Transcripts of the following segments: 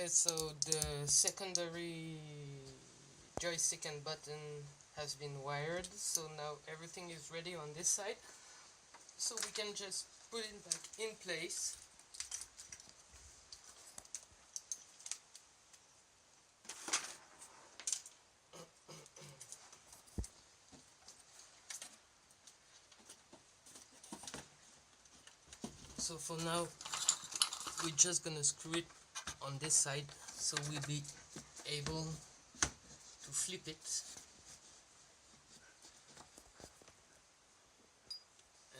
Okay, so the secondary joystick and button has been wired, so now everything is ready on this side, so we can just put it back in place. So for now we're just gonna screw it on this side, so we'll be able to flip it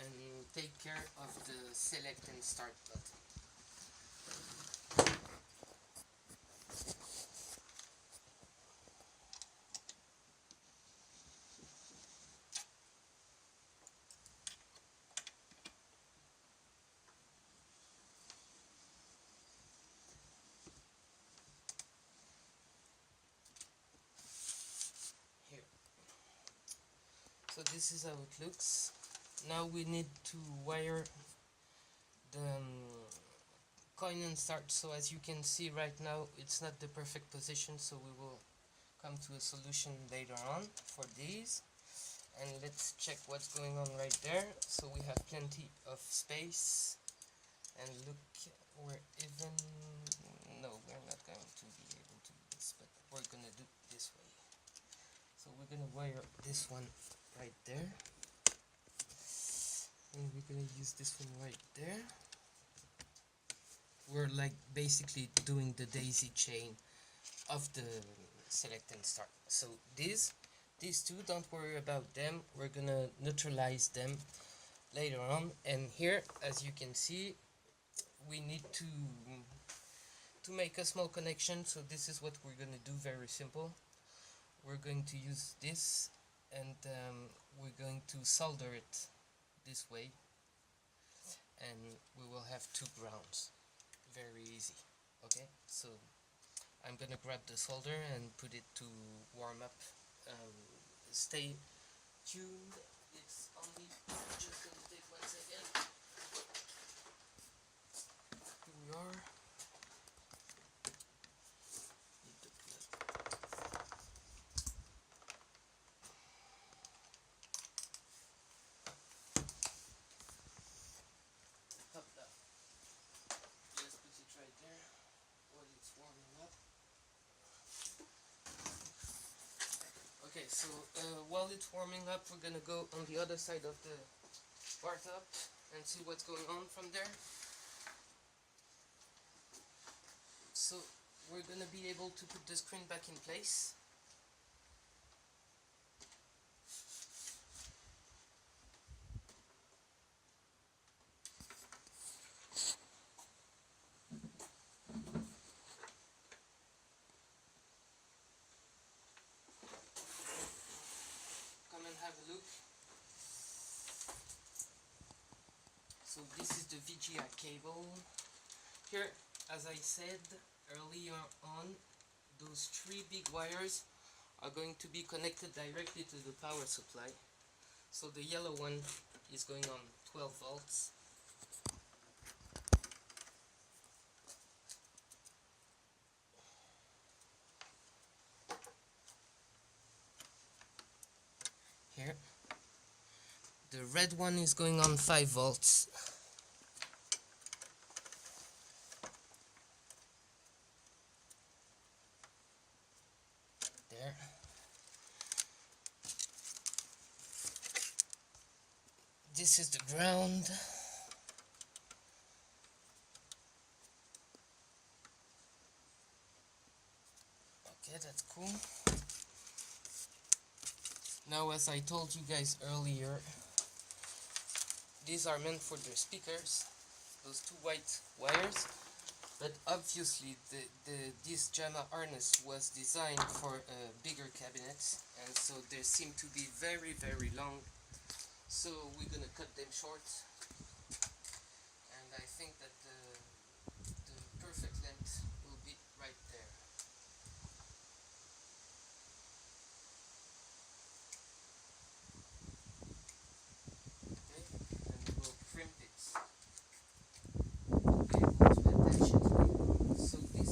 and take care of the select and start button. Here. So this is how it looks. Now we need to wire the coin and start. So as you can see right now, it's not the perfect position, so we will come to a solution later on for these. And let's check what's going on right there. So we have plenty of space, and look, we're even, no, we're not going to be able to do this, but we're gonna do it this way. So we're gonna wire this one right there, and we're gonna use this one right there. We're like basically doing the daisy chain of the select and start. So these two, don't worry about them, we're gonna neutralize them later on. And here, as you can see, we need to make a small connection. So this is what we're gonna do, very simple. We're going to use this, and we're going to solder it this way, and we will have two grounds. Very easy. Okay, so I'm gonna grab the solder and put it to warm up. Stay tuned, it's only just gonna take 1 second. Here we are. Just put it right there while it's warming up. Okay, so while it's warming up, we're gonna go on the other side of the bartop and see what's going on from there. So we're gonna be able to put the screen back in place. Come and have a look. So this is the VGA cable. Here, as I said earlier on, those 3 big wires are going to be connected directly to the power supply. So the yellow one is going on 12 volts. Here. The red one is going on 5 volts. There. This is the ground. Okay, that's cool. Now, as I told you guys earlier, these are meant for the speakers, those 2 white wires, but obviously this jamma harness was designed for bigger cabinets, and so they seem to be very, very long, so we're gonna cut them short, and I think that the perfect length will be right there. Okay, and we'll crimp it. Be able to attach it later. So this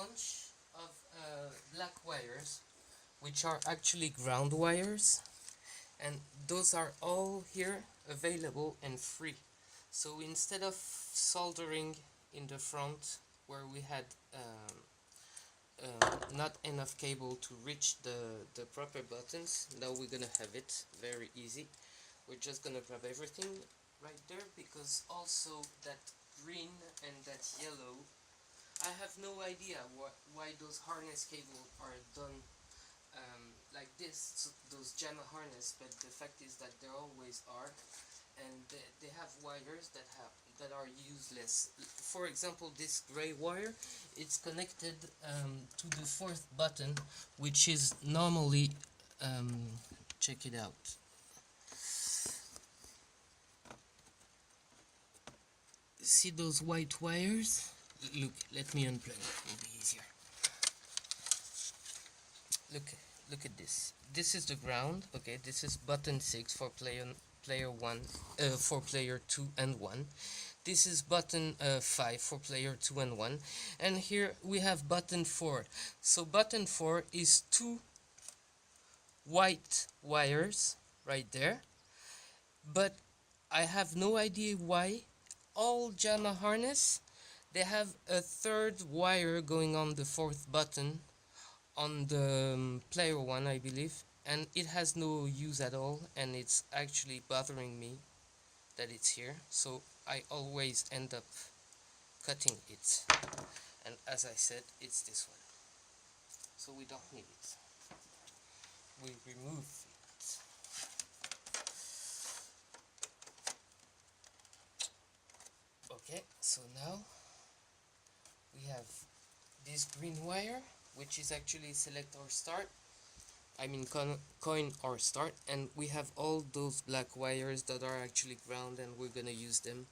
bunch of black wires, which are actually ground wires, and those are all here available and free. So instead of soldering in the front where we had not enough cable to reach the proper buttons, now we're gonna have it very easy. We're just gonna grab everything right there, because also that green and that yellow, I have no idea why those harness cables are done like this, so those jamma harness, but the fact is that there always are, and they have wires that are useless. For example, this gray wire, it's connected to the fourth button, which is normally check it out. See those white wires? Look, let me unplug it, it will be easier. Look at this. This is the ground. Okay, this is button 6 for player 1, for player 2 and 1. This is button 5 for player 2 and 1. And here we have button 4. So button 4 is 2 white wires right there. But I have no idea why all jamma harness, they have a third wire going on the fourth button on the player 1, I believe, and it has no use at all, and it's actually bothering me that it's here, so I always end up cutting it. And as I said, it's this one, so we don't need it. We remove it. Okay, so now we have this green wire, which is actually select or start, I mean coin or start, and we have all those black wires that are actually ground, and we're gonna use them.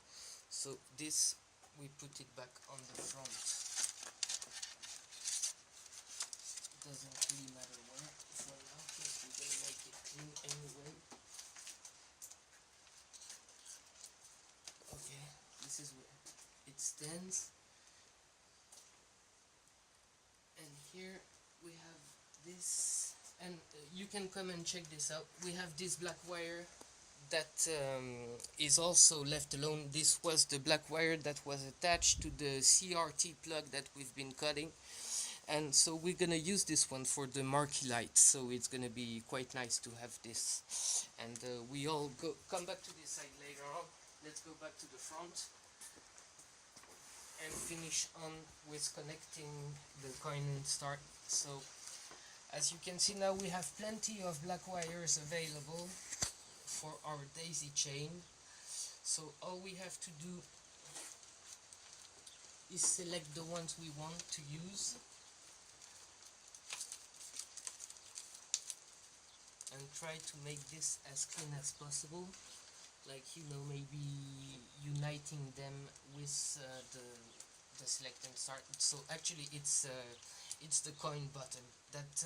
So this, we put it back on the front. Doesn't really matter where for now, because we're gonna make it clean anyway. Okay, this is where it stands. And here we have this, and you can come and check this out. We have this black wire that is also left alone. This was the black wire that was attached to the CRT plug that we've been cutting, and so we're gonna use this one for the marquee light, so it's gonna be quite nice to have this. And we all come back to this side later on. Let's go back to the front and finish on with connecting the coin and start. So as you can see, now we have plenty of black wires available for our daisy chain. So all we have to do is select the ones we want to use and try to make this as clean as possible, like, you know, maybe uniting them with the select and start. So actually it's the coin button, that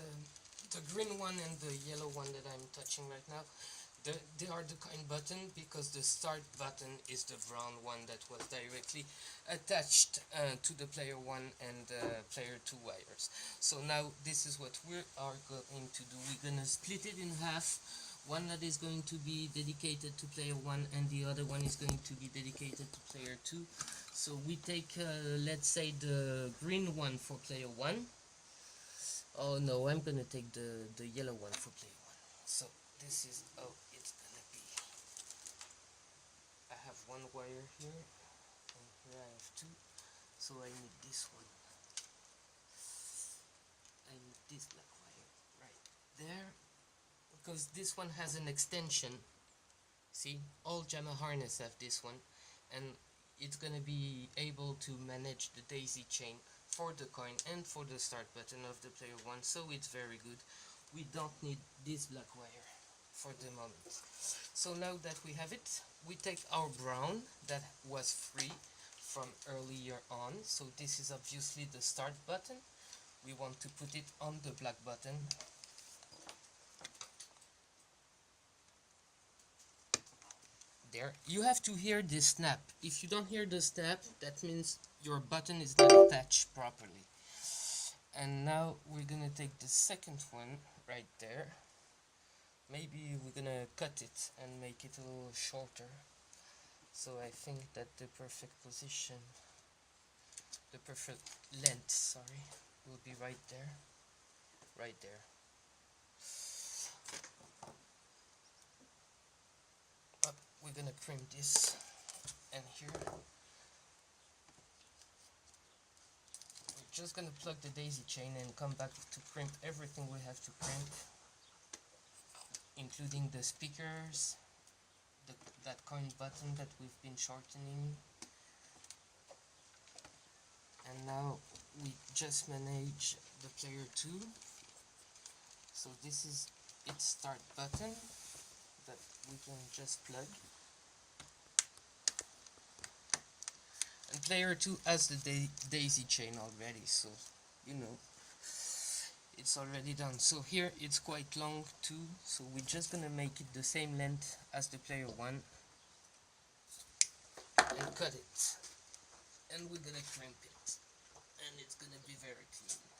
the green one and the yellow one that I'm touching right now, they are the coin button, because the start button is the brown one that was directly attached to the player 1 and player 2 wires. So now this is what we are going to do. We're going to split it in half. One that is going to be dedicated to player 1 and the other one is going to be dedicated to player 2. So we take, let's say, the green one for player 1. Oh no, I'm gonna take the yellow one for player 1. So this is, oh, it's gonna be, I have one wire here, and here I have 2, so I need this one. I need this black wire right there, because this one has an extension. See, all jamma harness have this one, and it's gonna be able to manage the daisy chain for the coin and for the start button of the player 1, so it's very good. We don't need this black wire for the moment. So now that we have it, we take our brown that was free from earlier on. So this is obviously the start button. We want to put it on the black button. There, you have to hear this snap. If you don't hear the snap, that means your button is not attached properly. And now we're gonna take the second one right there. Maybe we're gonna cut it and make it a little shorter. So I think that the perfect position, the perfect length, sorry, will be right there. Right there. But we're gonna crimp this, and here we're just gonna plug the daisy chain and come back to crimp everything we have to crimp, including the speakers, that coin button that we've been shortening. And now we just manage the player 2. So this is its start button that we can just plug. And player 2 has the daisy chain already, so you know it's already done. So here it's quite long too, so we're just gonna make it the same length as the player 1 and cut it. And we're gonna crimp it, and it's gonna be very clean.